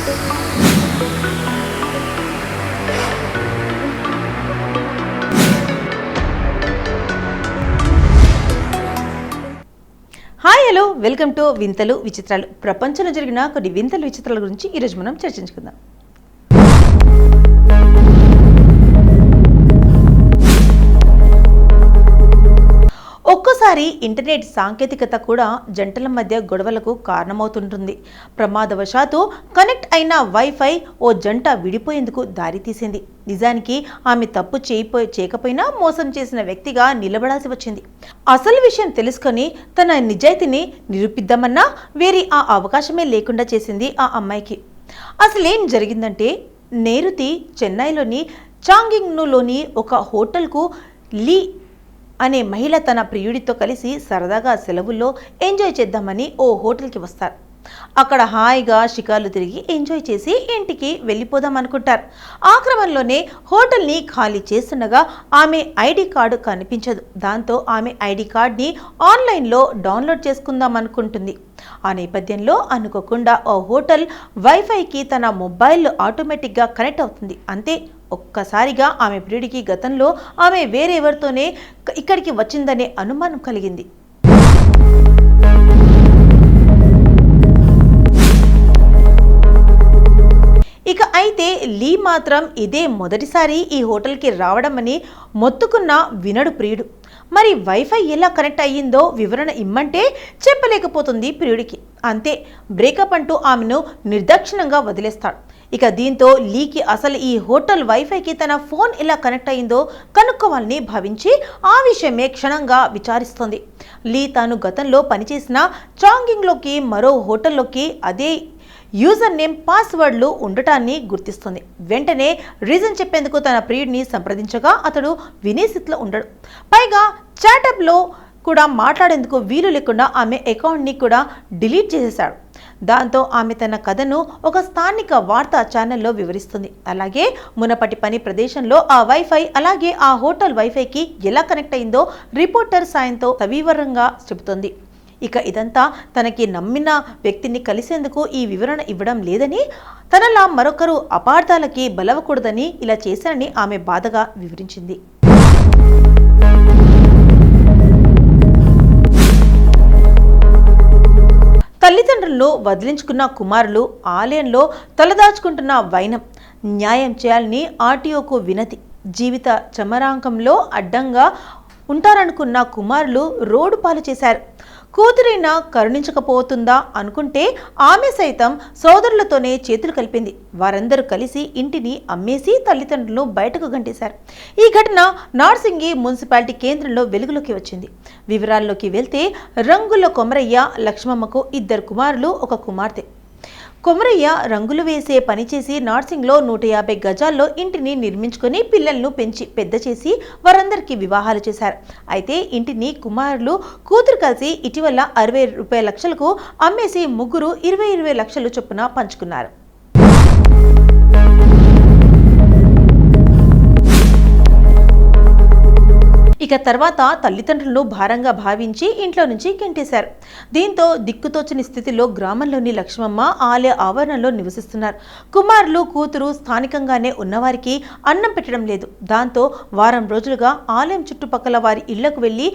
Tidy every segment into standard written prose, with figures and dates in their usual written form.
Hi hello welcome to వింతలు విచిత్రాలు. ప్రపంచంలో జరిగిన కొన్ని వింతలు విచిత్రాల గురించి ఈరోజు మనం చర్చించుకుందాం. ఒక్కోసారి ఇంటర్నెట్ సాంకేతికత కూడా జంటల మధ్య గొడవలకు కారణమవుతుంటుంది. ప్రమాదవశాత్తు కనెక్ట్ అయిన వైఫై ఓ జంట విడిపోయేందుకు దారితీసింది. నిజానికి ఆమె తప్పు చేయకపోయినా మోసం చేసిన వ్యక్తిగా నిలబడాల్సి వచ్చింది. అసలు విషయం తెలుసుకొని తన నిజాయితీని నిరూపిద్దామన్నా వేరే ఆ అవకాశమే లేకుండా చేసింది ఆ అమ్మాయికి. అసలేం జరిగిందంటే, నేరుతి చెన్నైలోని చాంగింగ్నులోని ఒక హోటల్కు లీ అనే మహిళ తన ప్రియుడితో కలిసి సరదాగా సెలవుల్లో ఎంజాయ్ చేద్దామని ఓ హోటల్కి వస్తారు. అక్కడ హాయిగా షికార్లు తిరిగి ఎంజాయ్ చేసి ఇంటికి వెళ్ళిపోదాం అనుకుంటారు. ఆ క్రమంలోనే హోటల్ని ఖాళీ చేస్తుండగా ఆమె ఐడి కార్డు కనిపించదు. దాంతో ఆమె ఐడి కార్డ్ని ఆన్లైన్లో డౌన్లోడ్ చేసుకుందాం అనుకుంటుంది. ఆ నేపథ్యంలో అనుకోకుండా ఆ హోటల్ వైఫైకి తన మొబైల్ ఆటోమేటిక్గా కనెక్ట్ అవుతుంది. అంతే, ఒక్కసారిగా ఆమె ప్రియుడికి గతంలో ఆమె వేరెవరితోనే ఇక్కడికి వచ్చిందనే అనుమానం కలిగింది. ఇక అయితే లీ మాత్రం ఇదే మొదటిసారి ఈ హోటల్కి రావడమని మొత్తుకున్న వినడు ప్రియుడు. మరి వైఫై ఎలా కనెక్ట్ అయ్యిందో వివరణ ఇమ్మంటే చెప్పలేకపోతుంది ప్రియుడికి. అంతే, బ్రేకప్ అంటూ ఆమెను నిర్దాక్షిణ్యంగా వదిలేస్తాడు. ఇక దీంతో లీకి అసలు ఈ హోటల్ వైఫైకి తన ఫోన్ ఎలా కనెక్ట్ అయ్యిందో కనుక్కోవాలని భావించి ఆ విషయమే క్షణంగా విచారిస్తోంది. లీ తాను గతంలో పనిచేసిన చాంగింగ్లోకి మరో హోటల్లోకి అదే యూజర్ నేమ్ పాస్వర్డ్లు ఉండటాన్ని గుర్తిస్తుంది. వెంటనే రీజన్ చెప్పేందుకు తన ప్రియుడిని సంప్రదించగా అతడు వినే స్థితిలో ఉండడు. పైగా చాటప్లో కూడా మాట్లాడేందుకు వీలు లేకుండా ఆమె అకౌంట్ని కూడా డిలీట్ చేసేశాడు. దాంతో ఆమె తన కథను ఒక స్థానిక వార్తా ఛానల్లో వివరిస్తుంది. అలాగే మునపటి పని ప్రదేశంలో ఆ వైఫై అలాగే ఆ హోటల్ వైఫైకి ఎలా కనెక్ట్ అయిందో రిపోర్టర్ సాయంతో సవివరంగా చెబుతుంది. ఇక ఇదంతా తనకి నమ్మిన వ్యక్తిని కలిసేందుకు ఈ వివరణ ఇవ్వడం లేదని, తనలా మరొకరు అపార్థాలకి బలవకూడదని ఇలా చేశానని ఆమె బాధగా వివరించింది. తల్లిదండ్రులను వదిలించుకున్న కుమారులు ఆలయంలో తలదాచుకుంటున్న వైనం, న్యాయం చేయాలని ఆర్టీఓకు వినతి. జీవిత చమరాంకంలో అడ్డంగా ఉంటారనుకున్న కుమారులు రోడ్డు పాలు చేశారు. కూతురైనా కరుణించకపోతుందా అనుకుంటే ఆమె సైతం సోదరులతోనే చేతులు కలిపింది. వారందరూ కలిసి ఇంటిని అమ్మేసి తల్లిదండ్రులను బయటకు గంటేశారు. ఈ ఘటన నార్సింగి మున్సిపాలిటీ కేంద్రంలో వెలుగులోకి వచ్చింది. వివరాల్లోకి వెళ్తే, రంగుల కొమరయ్య లక్ష్మమ్మకు 2 కుమారులు, 1 కుమార్తె. కొమరయ్య రంగులు వేసే పనిచేసి నార్సింగ్లో 150 గజాల్లో ఇంటిని నిర్మించుకొని పిల్లలను పెంచి పెద్ద చేసి వారందరికీ వివాహాలు చేశారు. అయితే ఇంటిని కుమారులు కూతురు కలిసి ఇటీవల 60 లక్షలకు అమ్మేసి ముగ్గురు 20 లక్షలు చొప్పున పంచుకున్నారు. ఇక తర్వాత తల్లిదండ్రులను భారంగా భావించి ఇంట్లో నుంచి గెంటేశారు. దీంతో దిక్కుతోచని స్థితిలో గ్రామంలోని లక్ష్మమ్మ ఆలయ ఆవరణలో నివసిస్తున్నారు. కుమారులు కూతురు స్థానికంగానే ఉన్నవారికి అన్నం పెట్టడం లేదు. దాంతో వారం రోజులుగా ఆలయం చుట్టుపక్కల వారి ఇళ్లకు వెళ్లి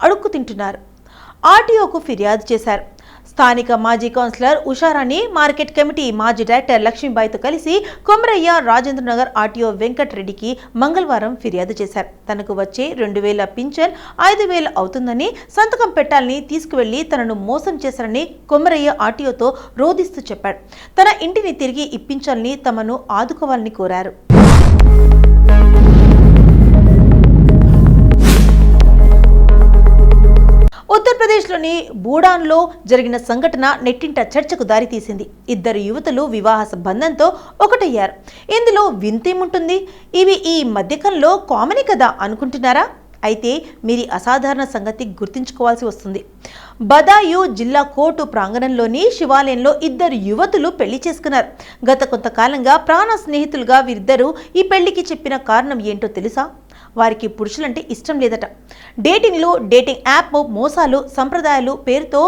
అడుక్కు తింటున్నారు. ఆర్టీఓకు ఫిర్యాదు చేశారు. స్థానిక మాజీ కౌన్సిలర్ ఉషారాణి, మార్కెట్ కమిటీ మాజీ డైరెక్టర్ లక్ష్మీబాయితో కలిసి కొమరయ్య రాజేంద్రనగర్ ఆర్టీఓ వెంకటరెడ్డికి మంగళవారం ఫిర్యాదు చేశారు. తనకు వచ్చే 2000 పింఛన్ 5000 అవుతుందని, సంతకం పెట్టాలని తీసుకువెళ్లి తనను మోసం చేశారని కొమరయ్య ఆర్టీఓతో రోధిస్తూ చెప్పాడు. తన ఇంటిని తిరిగి ఇప్పించాలని, తమను ఆదుకోవాలని కోరారు. ఉత్తరప్రదేశ్లోని బూడాన్లో జరిగిన సంఘటన నెట్టింట చర్చకు దారితీసింది. 2 యువతులు వివాహ బంధంతో ఒకటయ్యారు. ఇందులో వింతేముంటుంది? ఇవి ఈ మధ్యకాలంలో కామనే కదా అనుకుంటున్నారా? అయితే మీరు అసాధారణ సంగతి గుర్తుంచుకోవాల్సి వస్తుంది. బదాయు జిల్లా కోర్టు ప్రాంగణంలోని శివాలయంలో 2 యువతులు పెళ్లి చేసుకున్నారు. గత కొంతకాలంగా ప్రాణ స్నేహితులుగా వీరిద్దరూ ఈ పెళ్లికి చెప్పిన కారణం ఏంటో తెలుసా? వారికి పురుషులంటే ఇష్టం లేదట. డేటింగ్లు, డేటింగ్ యాప్ మోసాలు, సంప్రదాయాలు పేరుతో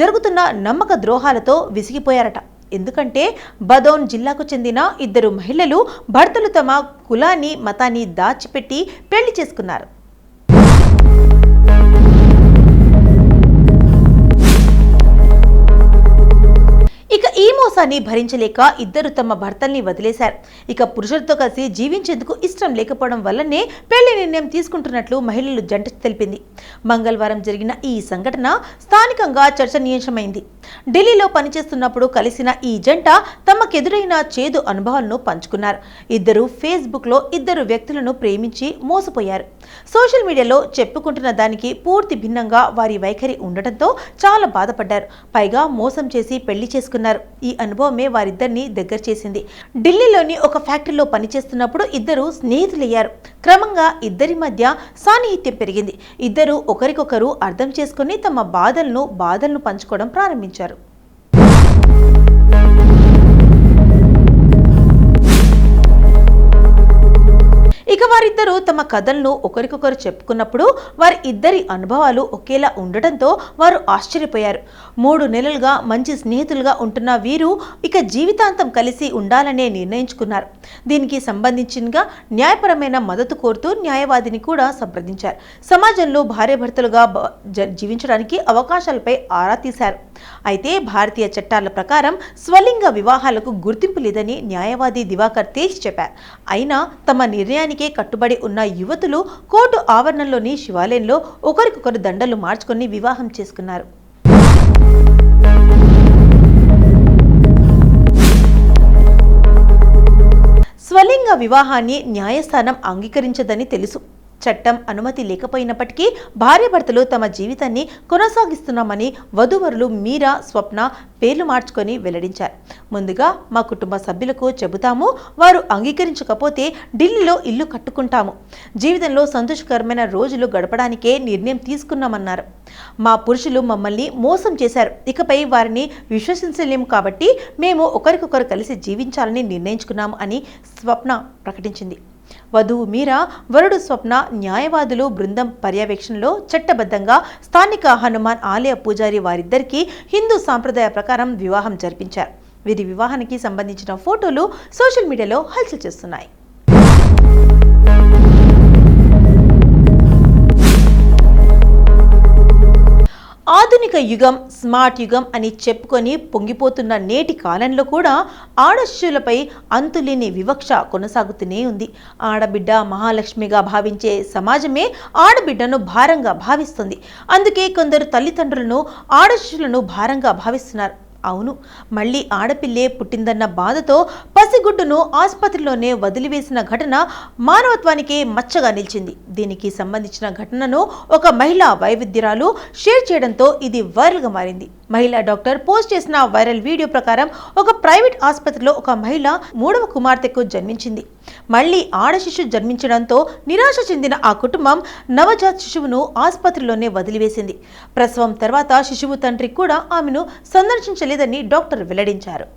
జరుగుతున్న నమ్మక ద్రోహాలతో విసిగిపోయారట. ఎందుకంటే బదౌన్ జిల్లాకు చెందిన ఇద్దరు మహిళలు భర్తలు తమ కులాన్ని మతాన్ని దాచిపెట్టి పెళ్లి చేసుకున్నారు. ఇక ఈ మోసాన్ని భరించలేక ఇద్దరు తమ భర్తల్ని వదిలేశారు. ఇక పురుషులతో కలిసి జీవించేందుకు ఇష్టం లేకపోవడం వల్లనే పెళ్లి నిర్ణయం తీసుకుంటున్నట్లు మహిళలు జంట తెలిపింది. మంగళవారం జరిగిన ఈ సంఘటన స్థానికంగా చర్చనీయాంశమైంది. ఢిల్లీలో పనిచేస్తున్నప్పుడు కలిసిన ఈ జంట తమకెదురైన చేదు అనుభవాలను పంచుకున్నారు. ఇద్దరు ఫేస్బుక్లో ఇద్దరు వ్యక్తులను ప్రేమించి మోసపోయారు. సోషల్ మీడియాలో చెప్పుకుంటున్న దానికి పూర్తి భిన్నంగా వారి వైఖరి ఉండటంతో చాలా బాధపడ్డారు. పైగా మోసం చేసి పెళ్లి చేసుకున్నారు. ఈ అనుభవమే వారిద్దరిని దగ్గర చేసింది. ఢిల్లీలోని ఒక ఫ్యాక్టరీలో పనిచేస్తున్నప్పుడు ఇద్దరు స్నేహితులయ్యారు. క్రమంగా ఇద్దరి మధ్య సాన్నిహిత్యం పెరిగింది. ఇద్దరు ఒకరికొకరు అర్థం చేసుకుని తమ బాధలను పంచుకోవడం ప్రారంభించారు. ఇక వారిద్దరూ తమ కథలను ఒకరికొకరు చెప్పుకున్నప్పుడు వారి ఇద్దరి అనుభవాలు ఒకేలా ఉండటంతో వారు ఆశ్చర్యపోయారు. 3 నెలలుగా మంచి స్నేహితులుగా ఉంటున్న వీరు ఇక జీవితాంతం కలిసి ఉండాలనే నిర్ణయించుకున్నారు. దీనికి సంబంధించినగా న్యాయపరమైన మద్దతు కోరుతూ న్యాయవాదిని కూడా సంప్రదించారు. సమాజంలో భార్యాభర్తలుగా జీవించడానికి అవకాశాలపై ఆరా తీశారు. అయితే భారతీయ చట్టాల ప్రకారం స్వలింగ వివాహాలకు గుర్తింపు లేదని న్యాయవాది దివాకర్ తేజ్ చెప్పారు. అయినా తమ నిర్ణయానికి కట్టుబడి ఉన్న యువతులు కోర్టు ఆవరణలోని శివాలయంలో ఒకరికొకరు దండలు మార్చుకొని వివాహం చేసుకున్నారు. స్వలింగ వివాహాన్ని న్యాయస్థానం అంగీకరించదని తెలుసు. చట్టం అనుమతి లేకపోయినప్పటికీ భార్యాభర్తలు తమ జీవితాన్ని కొనసాగిస్తున్నామని వధూవరులు మీరా, స్వప్న పేర్లు మార్చుకొని వెల్లడించారు. ముందుగా మా కుటుంబ సభ్యులకు చెబుతాము, వారు అంగీకరించకపోతే ఢిల్లీలో ఇల్లు కట్టుకుంటాము. జీవితంలో సంతోషకరమైన రోజులు గడపడానికే నిర్ణయం తీసుకున్నామన్నారు. మా పురుషులు మమ్మల్ని మోసం చేశారు. ఇకపై వారిని విశ్వసించలేము కాబట్టి మేము ఒకరికొకరు కలిసి జీవించాలని నిర్ణయించుకున్నాము అని స్వప్న ప్రకటించింది. వధువు మీరా, వరుడు స్వప్న న్యాయవాదులు బృందం పర్యవేక్షణలో చట్టబద్ధంగా స్థానిక హనుమాన్ ఆలయ పూజారి వారిద్దరికీ హిందూ సాంప్రదాయ ప్రకారం వివాహం జరిపించారు. వీరి వివాహానికి సంబంధించిన ఫోటోలు సోషల్ మీడియాలో హల్చల్ చేస్తున్నాయి. ఆధునిక యుగం, స్మార్ట్ యుగం అని చెప్పుకొని పొంగిపోతున్న నేటి కాలంలో కూడా ఆడశిశులపై అంతులేని వివక్ష కొనసాగుతూనే ఉంది. ఆడబిడ్డ మహాలక్ష్మిగా భావించే సమాజమే ఆడబిడ్డను భారంగా భావిస్తుంది. అందుకే కొందరు తల్లిదండ్రులను ఆడశిశులను భారంగా భావిస్తున్నారు. అవును, మళ్ళీ ఆడపిల్లే పుట్టిందన్న బాధతో పసిగుడ్డును ఆసుపత్రిలోనే వదిలివేసిన ఘటన మానవత్వానికే మచ్చగా నిలిచింది. దీనికి సంబంధించిన ఘటనను ఒక మహిళా వైవిధ్యురాలు షేర్ చేయడంతో ఇది వైరల్గా మారింది. మహిళా డాక్టర్ పోస్ట్ చేసిన వైరల్ వీడియో ప్రకారం ఒక ప్రైవేట్ ఆసుపత్రిలో ఒక మహిళ 3వ కుమార్తెకు జన్మించింది. మళ్లీ ఆడ శిశువు జన్మించడంతో నిరాశ చెందిన ఆ కుటుంబం నవజాత శిశువును ఆసుపత్రిలోనే వదిలివేసింది. ప్రసవం తర్వాత శిశువు తండ్రి కూడా ఆమెను సందర్శించలేదని డాక్టర్ వెల్లడించారు.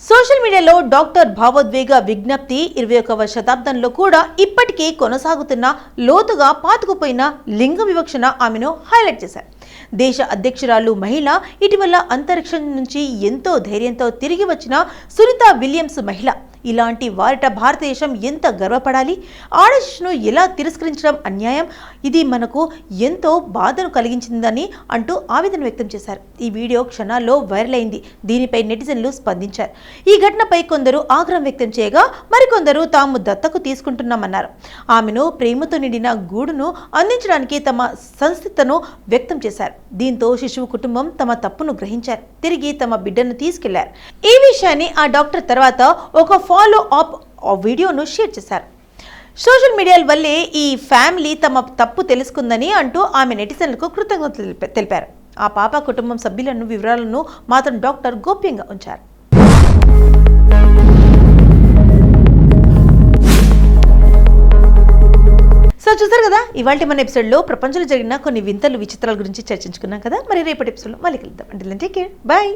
సోషల్ మీడియాలో డాక్టర్ భావోద్వేగ విజ్ఞప్తి 21వ శతాబ్దంలో కూడా ఇప్పటికీ కొనసాగుతున్న లోతుగా పాతుకుపోయిన లింగ వివక్షణ ఆమెను హైలైట్ చేశారు. దేశ అధ్యక్షురాలు మహిళ, ఇటీవల అంతరిక్షం నుంచి ఎంతో ధైర్యంతో తిరిగి వచ్చిన సునీత విలియమ్స్ మహిళ. ఇలాంటి వారిట భారతదేశం ఎంత గర్వపడాలి. ఆడశిశును ఎలా తిరస్కరించడం అన్యాయం. ఇది మనకు ఎంతో బాధను కలిగించిందని అంటూ ఆవేదన వ్యక్తం చేశారు. ఈ వీడియో క్షణాల్లో వైరల్ అయింది. దీనిపై నెటిజన్లు స్పందించారు. ఈ ఘటనపై కొందరు ఆగ్రహం వ్యక్తం చేయగా మరికొందరు తాము దత్తకు తీసుకుంటున్నామన్నారు. ఆమెను ప్రేమతో నిండిన గూడును అందించడానికి తమ సంసిద్ధతను వ్యక్తం చేశారు. దీంతో శిశువు కుటుంబం తమ తప్పును గ్రహించారు. తిరిగి తమ బిడ్డను తీసుకెళ్లారు. ఈ విషయాన్ని ఆ డాక్టర్ తర్వాత ఒక ఫాలో అప్ వీడియోను షేర్ చేశారు. సోషల్ మీడియా వల్లే ఈ ఫ్యామిలీ తమ తప్పు తెలుసుకుందని అంటూ ఆమె నెటిజన్లకు కృతజ్ఞతలు తెలిపారు. ఆ పాప కుటుంబం సభ్యులను వివరాలను మాత్రం డాక్టర్ గోప్యంగా ఉంచారు. సో చూసారు కదా, ఇవాళ మన ఎపిసోడ్లో ప్రపంచంలో జరిగిన కొన్ని వింతలు విచిత్రాల గురించి చర్చించుకున్నాం కదా. మరి రేపటి ఎపిసోడ్లో మళ్ళీ కలుద్దాం. అంటే టేక్ కేర్, బాయ్.